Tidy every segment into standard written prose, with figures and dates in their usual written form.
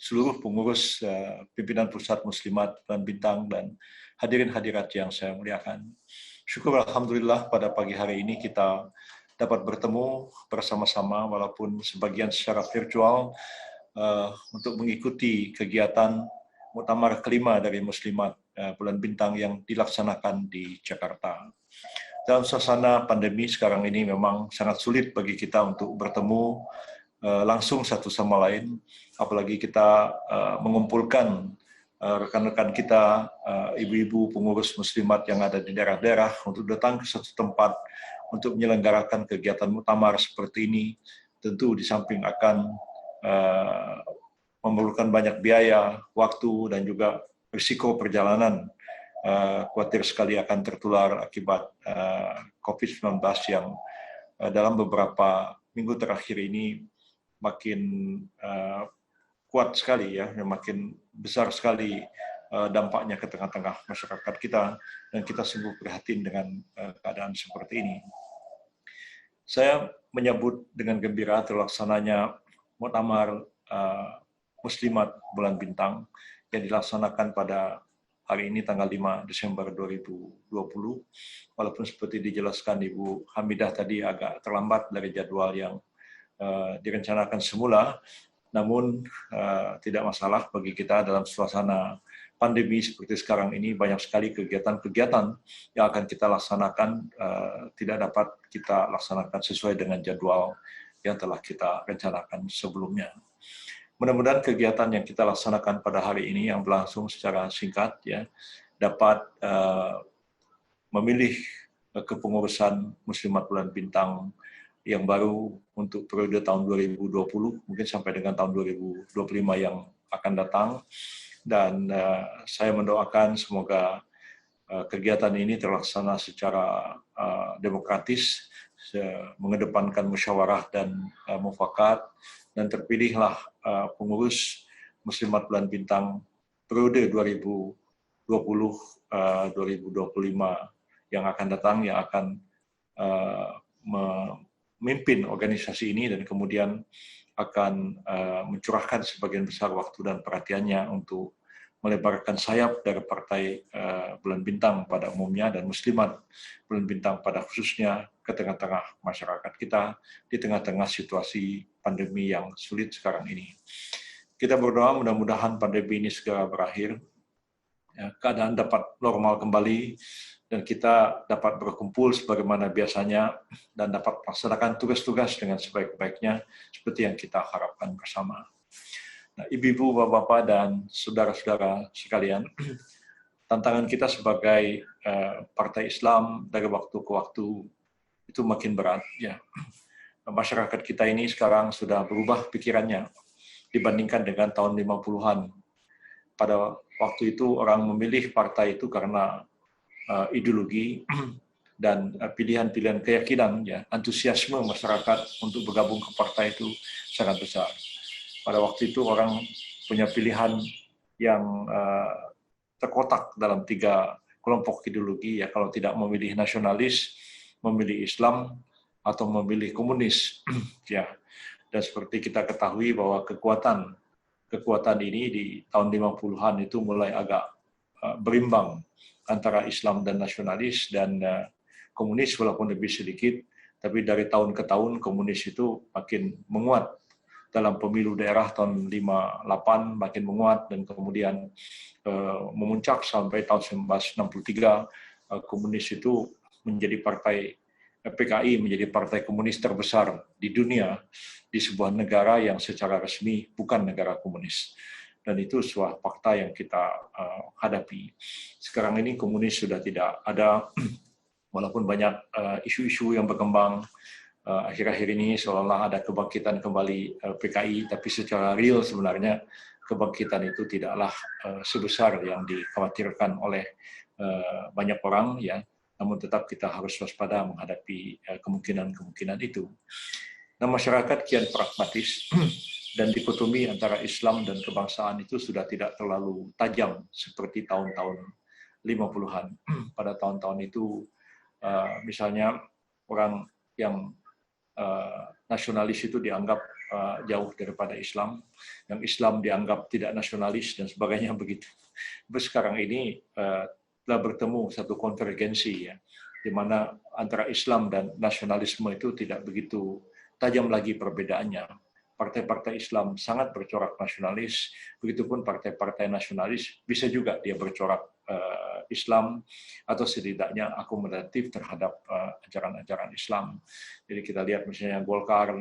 seluruh pengurus pimpinan pusat Muslimat Bulan Bintang dan hadirin hadirat yang saya muliakan. Syukur alhamdulillah pada pagi hari ini kita dapat bertemu bersama-sama walaupun sebagian secara virtual untuk mengikuti kegiatan Muktamar kelima dari Muslimat Bulan Bintang yang dilaksanakan di Jakarta. Dalam suasana pandemi sekarang ini memang sangat sulit bagi kita untuk bertemu langsung satu sama lain, apalagi kita mengumpulkan rekan-rekan kita, ibu-ibu pengurus muslimat yang ada di daerah-daerah untuk datang ke satu tempat untuk menyelenggarakan kegiatan muktamar seperti ini. Tentu di samping akan memerlukan banyak biaya, waktu, dan juga risiko perjalanan. Khawatir sekali akan tertular akibat COVID-19 yang dalam beberapa minggu terakhir ini makin kuat sekali ya, makin besar sekali dampaknya ke tengah-tengah masyarakat kita, dan kita sungguh prihatin dengan keadaan seperti ini. Saya menyambut dengan gembira terlaksananya Muktamar Muslimat Bulan Bintang yang dilaksanakan pada hari ini tanggal 5 Desember 2020, walaupun seperti dijelaskan Ibu Hamidah tadi agak terlambat dari jadwal yang direncanakan semula, namun tidak masalah bagi kita dalam suasana pandemi seperti sekarang ini. Banyak sekali kegiatan-kegiatan yang akan kita laksanakan tidak dapat kita laksanakan sesuai dengan jadwal yang telah kita rencanakan sebelumnya. Mudah-mudahan kegiatan yang kita laksanakan pada hari ini yang berlangsung secara singkat ya dapat memilih kepengurusan Muslimat Bulan Bintang yang baru untuk periode tahun 2020 mungkin sampai dengan tahun 2025 yang akan datang, dan saya mendoakan semoga kegiatan ini terlaksana secara demokratis, mengedepankan musyawarah dan mufakat, dan terpilihlah pengurus Muslimat Bulan Bintang periode 2020-2025 yang akan datang, yang akan memimpin organisasi ini dan kemudian akan mencurahkan sebagian besar waktu dan perhatiannya untuk melebarkan sayap dari Partai Bulan Bintang pada umumnya dan Muslimat Bulan Bintang pada khususnya ke tengah-tengah masyarakat kita di tengah-tengah situasi pandemi yang sulit sekarang ini. Kita berdoa mudah-mudahan pandemi ini segera berakhir, ya, keadaan dapat normal kembali, dan kita dapat berkumpul sebagaimana biasanya dan dapat melaksanakan tugas-tugas dengan sebaik-baiknya seperti yang kita harapkan bersama. Nah, ibu-ibu, bapak-bapak, dan saudara-saudara sekalian, tantangan kita sebagai partai Islam dari waktu ke waktu itu makin berat. Ya. Masyarakat kita ini sekarang sudah berubah pikirannya dibandingkan dengan tahun 50-an. Pada waktu itu orang memilih partai itu karena ideologi dan pilihan-pilihan keyakinan, ya, antusiasme masyarakat untuk bergabung ke partai itu sangat besar. Pada waktu itu orang punya pilihan yang terkotak dalam 3 kelompok ideologi, ya, kalau tidak memilih nasionalis, memilih Islam, atau memilih komunis. Ya. Dan seperti kita ketahui bahwa kekuatan ini di tahun 50-an itu mulai agak berimbang antara Islam dan nasionalis, dan komunis walaupun lebih sedikit, tapi dari tahun ke tahun komunis itu makin menguat. Dalam pemilu daerah tahun 58 makin menguat, dan kemudian memuncak sampai tahun 1963 komunis itu menjadi partai PKI menjadi partai komunis terbesar di dunia di sebuah negara yang secara resmi bukan negara komunis. Dan itu sebuah fakta yang kita hadapi. Sekarang ini komunis sudah tidak ada, walaupun banyak isu-isu yang berkembang. Akhir-akhir ini seolah-olah ada kebangkitan kembali PKI, tapi secara real sebenarnya kebangkitan itu tidaklah sebesar yang dikhawatirkan oleh banyak orang, ya. Namun tetap kita harus waspada menghadapi kemungkinan-kemungkinan itu. Nah, masyarakat kian pragmatis dan dikotomi antara Islam dan kebangsaan itu sudah tidak terlalu tajam seperti tahun-tahun 50-an. Pada tahun-tahun itu, misalnya orang yang nasionalis itu dianggap jauh daripada Islam, yang Islam dianggap tidak nasionalis dan sebagainya begitu. Tapi sekarang ini telah bertemu satu konvergensi ya, di mana antara Islam dan nasionalisme itu tidak begitu tajam lagi perbedaannya. Partai-partai Islam sangat bercorak nasionalis, begitupun partai-partai nasionalis bisa juga dia bercorak Islam atau setidaknya akomodatif terhadap ajaran-ajaran Islam. Jadi kita lihat misalnya Golkar,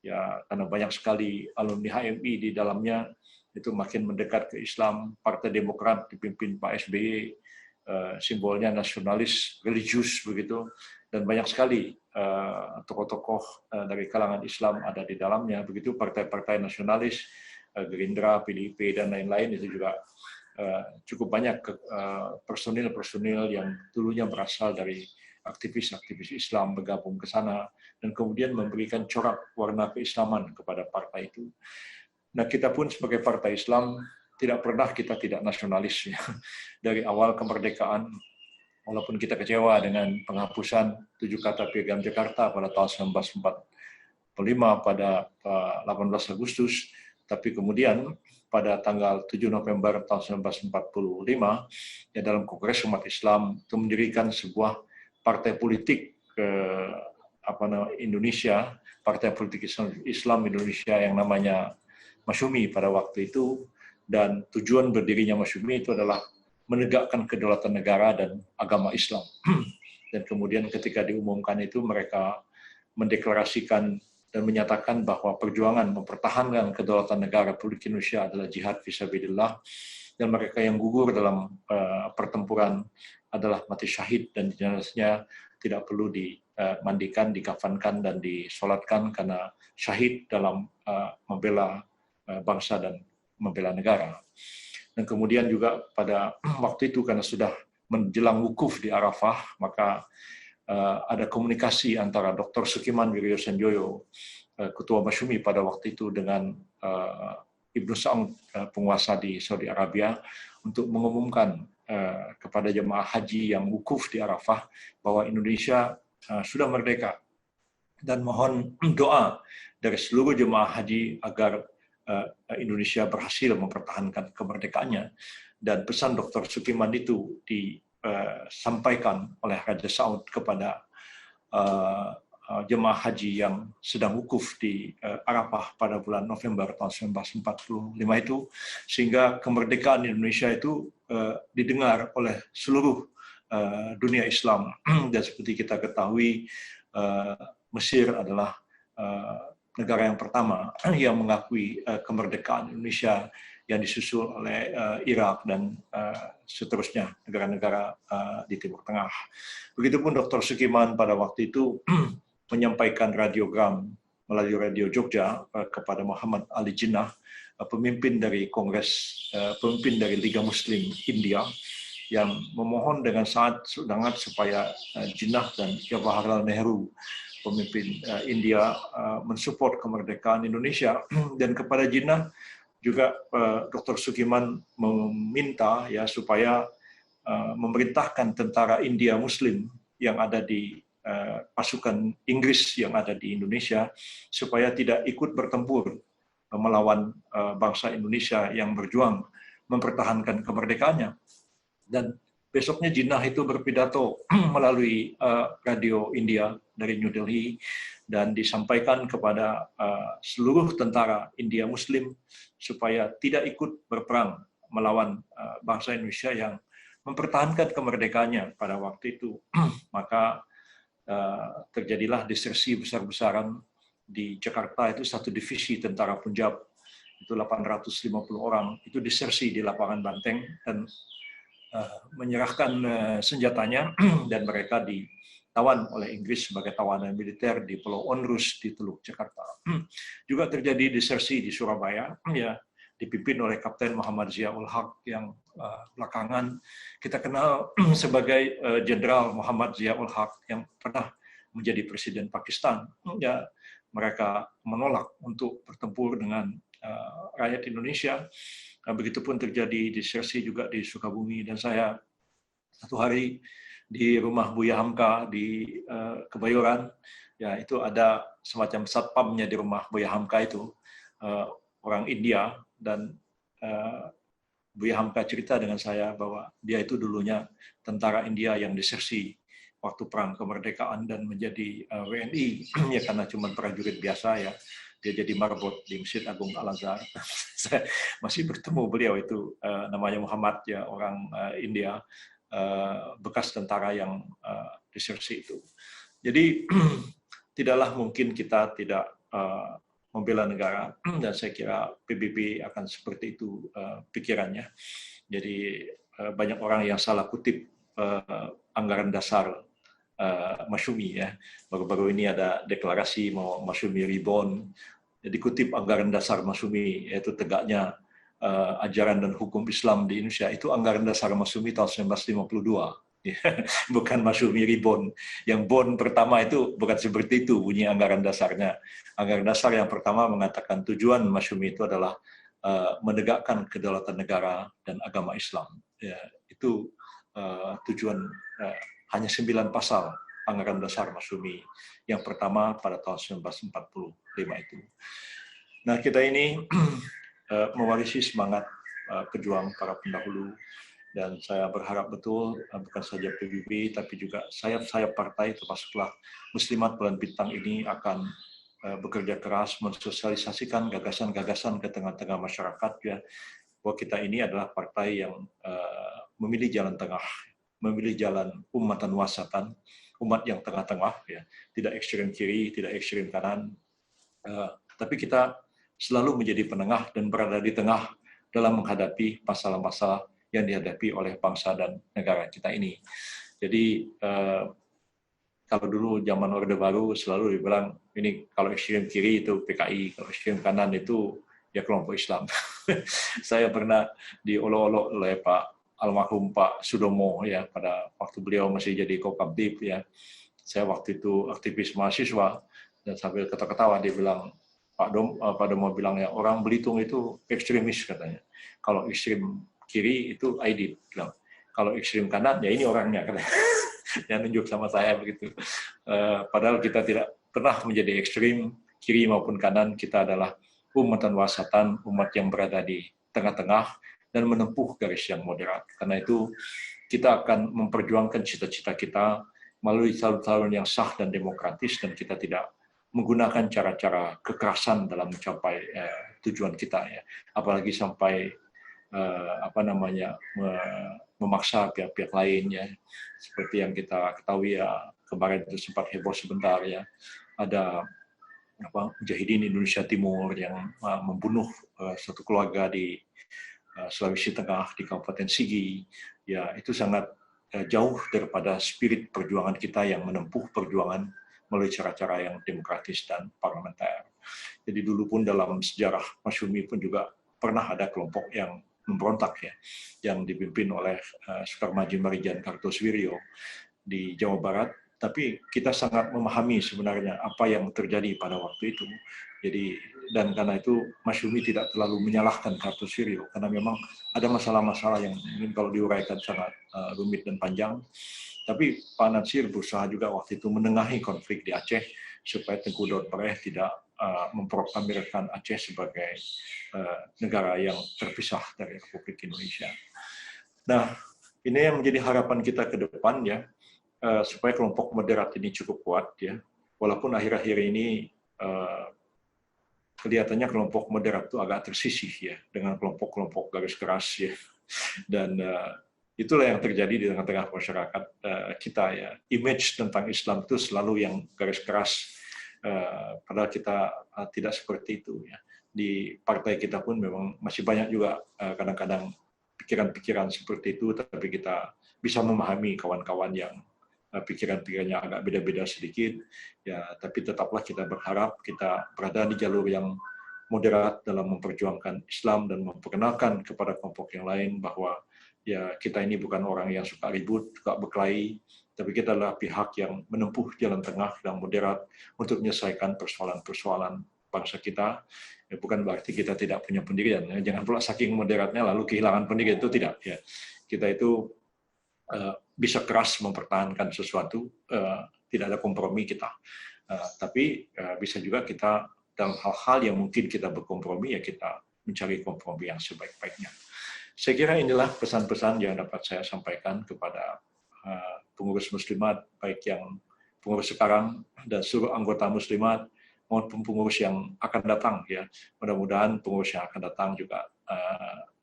ya karena banyak sekali alumni HMI di dalamnya, itu makin mendekat ke Islam. Partai Demokrat dipimpin Pak SBY, simbolnya nasionalis religius begitu, dan banyak sekali tokoh-tokoh dari kalangan Islam ada di dalamnya. Begitu partai-partai nasionalis, Gerindra, PDIP dan lain-lain itu juga cukup banyak personil-personil yang dulunya berasal dari aktivis-aktivis Islam bergabung ke sana dan kemudian memberikan corak warna keislaman kepada partai itu. Nah, kita pun sebagai partai Islam tidak pernah kita tidak nasionalis ya. Dari awal kemerdekaan, walaupun kita kecewa dengan penghapusan 7 kata Piagam Jakarta pada tahun 1945 pada 18 Agustus, tapi kemudian pada tanggal 7 November tahun 1945 ya, dalam Kongres Umat Islam itu mendirikan sebuah partai politik Indonesia, partai politik Islam Indonesia yang namanya Masyumi pada waktu itu, dan tujuan berdirinya Masyumi itu adalah menegakkan kedaulatan negara dan agama Islam. Dan kemudian ketika diumumkan itu mereka mendeklarasikan dan menyatakan bahwa perjuangan mempertahankan kedaulatan negara Republik Indonesia adalah jihad fisabilillah, dan mereka yang gugur dalam pertempuran adalah mati syahid dan jenazahnya tidak perlu dimandikan, dikafankan dan disolatkan karena syahid dalam membela bangsa dan membela negara. Dan kemudian juga pada waktu itu karena sudah menjelang wukuf di Arafah, maka ada komunikasi antara Dr. Sukiman Wiryosanjoyo, Ketua Masyumi pada waktu itu, dengan Ibnu Saud, penguasa di Saudi Arabia, untuk mengumumkan kepada jemaah haji yang wukuf di Arafah bahwa Indonesia sudah merdeka, dan mohon doa dari seluruh jemaah haji agar Indonesia berhasil mempertahankan kemerdekaannya. Dan pesan Dr. Sukiman itu disampaikan oleh Raja Saud kepada jemaah haji yang sedang wukuf di Arafah pada bulan November tahun 1945 itu, sehingga kemerdekaan Indonesia itu didengar oleh seluruh dunia Islam. Dan seperti kita ketahui, Mesir adalah negara yang pertama yang mengakui kemerdekaan Indonesia, yang disusul oleh Irak dan seterusnya negara-negara di Timur Tengah. Begitupun Dr. Sukiman pada waktu itu menyampaikan radiogram melalui Radio Jogja kepada Muhammad Ali Jinnah, pemimpin dari Kongres, pemimpin dari Liga Muslim India, yang memohon dengan sangat supaya Jinnah dan Jawaharlal Nehru, pemimpin India, mensupport kemerdekaan Indonesia. Dan kepada Jinnah juga Dr. Sukiman meminta ya supaya memerintahkan tentara India Muslim yang ada di pasukan Inggris yang ada di Indonesia supaya tidak ikut bertempur melawan bangsa Indonesia yang berjuang mempertahankan kemerdekaannya. Dan besoknya Jinnah itu berpidato melalui radio India dari New Delhi, dan disampaikan kepada seluruh tentara India Muslim supaya tidak ikut berperang melawan bangsa Indonesia yang mempertahankan kemerdekaannya pada waktu itu. Maka terjadilah disersi besar-besaran di Jakarta. Itu satu divisi tentara Punjab, itu 850 orang, itu disersi di lapangan Banteng dan menyerahkan senjatanya, dan mereka ditawan oleh Inggris sebagai tawanan militer di Pulau Onrus di Teluk Jakarta. Juga terjadi disersi di Surabaya, ya, dipimpin oleh Kapten Muhammad Ziaul Haq yang belakangan kita kenal sebagai Jenderal Muhammad Ziaul Haq yang pernah menjadi Presiden Pakistan. Ya, mereka menolak untuk bertempur dengan rakyat Indonesia. Begitupun terjadi disersi juga di Sukabumi, dan saya satu hari di rumah Buya Hamka di Kebayoran, Ya, itu ada semacam satpamnya di rumah Buya Hamka itu, orang India, dan Buya Hamka cerita dengan saya bahwa dia itu dulunya tentara India yang disersi waktu perang kemerdekaan dan menjadi WNI ya, karena cuma prajurit biasa ya. Dia jadi marbot di Masjid Agung Al-Azhar. Saya masih bertemu beliau itu, namanya Muhammad ya, orang India, bekas tentara yang disersi itu. Jadi tidaklah mungkin kita tidak membela negara, dan saya kira PBB akan seperti itu pikirannya. Jadi banyak orang yang salah kutip anggaran dasar Masyumi ya. Baru-baru ini ada deklarasi mau Masyumi reborn. Jadi kutip anggaran dasar Masyumi, yaitu tegaknya ajaran dan hukum Islam di Indonesia. Itu anggaran dasar Masyumi tahun 1952. Bukan Masyumi reborn. Yang bon pertama itu bukan seperti itu bunyi anggaran dasarnya. Anggaran dasar yang pertama mengatakan tujuan Masyumi itu adalah menegakkan kedaulatan negara dan agama Islam. Ya, itu tujuan. Hanya 9 pasal anggaran dasar Masyumi yang pertama pada tahun 1945 itu. Nah, kita ini mewarisi semangat pejuang para pendahulu, dan saya berharap betul bukan saja PBB tapi juga sayap-sayap partai termasuklah Muslimat Bulan Bintang ini akan bekerja keras mensosialisasikan gagasan-gagasan ke tengah-tengah masyarakat ya, bahwa kita ini adalah partai yang memilih jalan tengah, memilih jalan ummatan wasatan, umat yang tengah-tengah, ya, tidak ekstrem kiri, tidak ekstrem kanan, tapi kita selalu menjadi penengah dan berada di tengah dalam menghadapi masalah-masalah yang dihadapi oleh bangsa dan negara kita ini. Jadi kalau dulu zaman Orde Baru selalu dibilang ini kalau ekstrem kiri itu PKI, kalau ekstrem kanan itu ya kelompok Islam. Saya pernah diolok-olok oleh Pak almarhum Pak Sudomo ya, pada waktu beliau masih jadi Kokabdib ya. Saya waktu itu aktivis mahasiswa dan sambil ketawa-ketawa dia bilang, Pak Domo bilang ya, orang Belitung itu ekstremis katanya. Kalau ekstrem kiri itu Aidit bilang. Kalau ekstrem kanan ya ini orangnya katanya. Dia nunjuk sama saya begitu. Padahal kita tidak pernah menjadi ekstrem kiri maupun kanan, kita adalah umatan wasatan, umat yang berada di tengah-tengah dan menempuh garis yang moderat. Karena itu kita akan memperjuangkan cita-cita kita melalui calon-calon yang sah dan demokratis, dan kita tidak menggunakan cara-cara kekerasan dalam mencapai tujuan kita ya. Apalagi sampai memaksa pihak-pihak lain ya. Seperti yang kita ketahui ya, kemarin itu sempat heboh sebentar ya. Ada Mujahidin Indonesia Timur yang membunuh satu keluarga di Sulawesi Tengah, di Kabupaten Sigi, ya itu sangat jauh daripada spirit perjuangan kita yang menempuh perjuangan melalui cara-cara yang demokratis dan parlementer. Jadi dulu pun dalam sejarah Masyumi pun juga pernah ada kelompok yang memberontak ya, yang dipimpin oleh Sukarmaji Marijan Kartosuwiryo di Jawa Barat. Tapi kita sangat memahami sebenarnya apa yang terjadi pada waktu itu. Jadi, dan karena itu Masyumi tidak terlalu menyalahkan Kartosuwiryo, karena memang ada masalah-masalah yang mungkin kalau diuraikan sangat rumit dan panjang. Tapi Pak Natsir berusaha juga waktu itu menengahi konflik di Aceh supaya Tengku Daud Pereh tidak memproklamirkan Aceh sebagai negara yang terpisah dari Republik Indonesia. Nah, ini yang menjadi harapan kita ke depan ya, supaya kelompok moderat ini cukup kuat ya. Walaupun akhir-akhir ini kelihatannya kelompok moderat itu agak tersisih ya dengan kelompok-kelompok garis keras ya, dan itulah yang terjadi di tengah-tengah masyarakat kita ya. Image tentang Islam itu selalu yang garis keras, padahal kita tidak seperti itu ya. Di partai kita pun memang masih banyak juga kadang-kadang pikiran-pikiran seperti itu, tapi kita bisa memahami kawan-kawan yang pikiran-pikirannya agak beda-beda sedikit, ya. Tapi tetaplah kita berharap kita berada di jalur yang moderat dalam memperjuangkan Islam dan memperkenalkan kepada kelompok yang lain bahwa ya kita ini bukan orang yang suka ribut, suka berkelahi, tapi kita adalah pihak yang menempuh jalan tengah yang moderat untuk menyelesaikan persoalan-persoalan bangsa kita. Ya, bukan berarti kita tidak punya pendirian. Ya. Jangan pula saking moderatnya lalu kehilangan pendirian, itu tidak. Ya. Kita itu bisa keras mempertahankan sesuatu, tidak ada kompromi kita. Tapi bisa juga kita dalam hal-hal yang mungkin kita berkompromi, ya kita mencari kompromi yang sebaik-baiknya. Saya kira inilah pesan-pesan yang dapat saya sampaikan kepada pengurus muslimat, baik yang pengurus sekarang dan seluruh anggota muslimat maupun pengurus yang akan datang, ya. Mudah-mudahan pengurus yang akan datang juga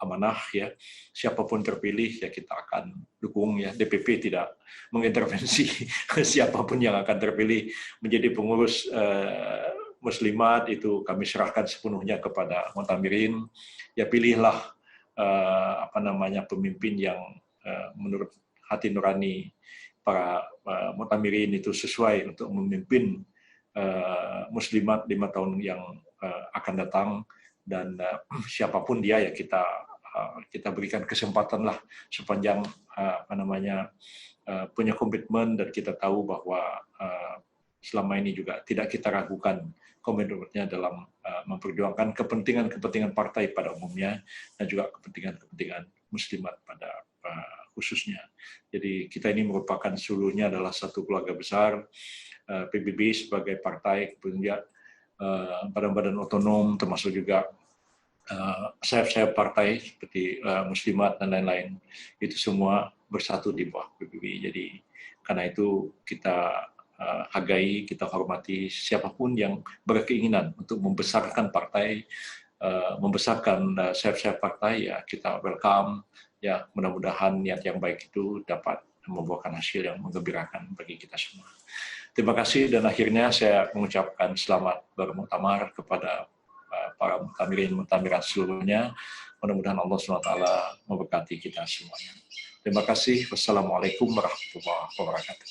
amanah, ya. Siapapun terpilih, ya kita akan dukung, ya. DPP tidak mengintervensi siapapun yang akan terpilih menjadi pengurus muslimat, itu kami serahkan sepenuhnya kepada Mu'tamirin. Ya pilihlah pemimpin yang menurut hati nurani para Mu'tamirin itu sesuai untuk memimpin muslimat 5 tahun yang akan datang, dan siapapun dia, ya kita berikan kesempatan lah sepanjang punya komitmen, dan kita tahu bahwa selama ini juga tidak kita ragukan komitmennya dalam memperjuangkan kepentingan partai pada umumnya dan juga kepentingan muslimat pada khususnya. Jadi kita ini merupakan seluruhnya adalah satu keluarga besar. PBB sebagai partai, kemudian badan-badan otonom, termasuk juga sayap-sayap partai seperti muslimat dan lain-lain, itu semua bersatu di bawah PBB. Jadi karena itu kita hargai, kita hormati siapapun yang berkeinginan untuk membesarkan partai, membesarkan sayap-sayap partai, ya kita welcome. Ya mudah-mudahan niat yang baik itu dapat membuahkan hasil yang menggembirakan bagi kita semua. Terima kasih, dan akhirnya saya mengucapkan selamat bermuktamar kepada para mu'tamirat seluruhnya. Mudah-mudahan Allah SWT memberkati kita semuanya. Terima kasih. Wassalamualaikum warahmatullahi wabarakatuh.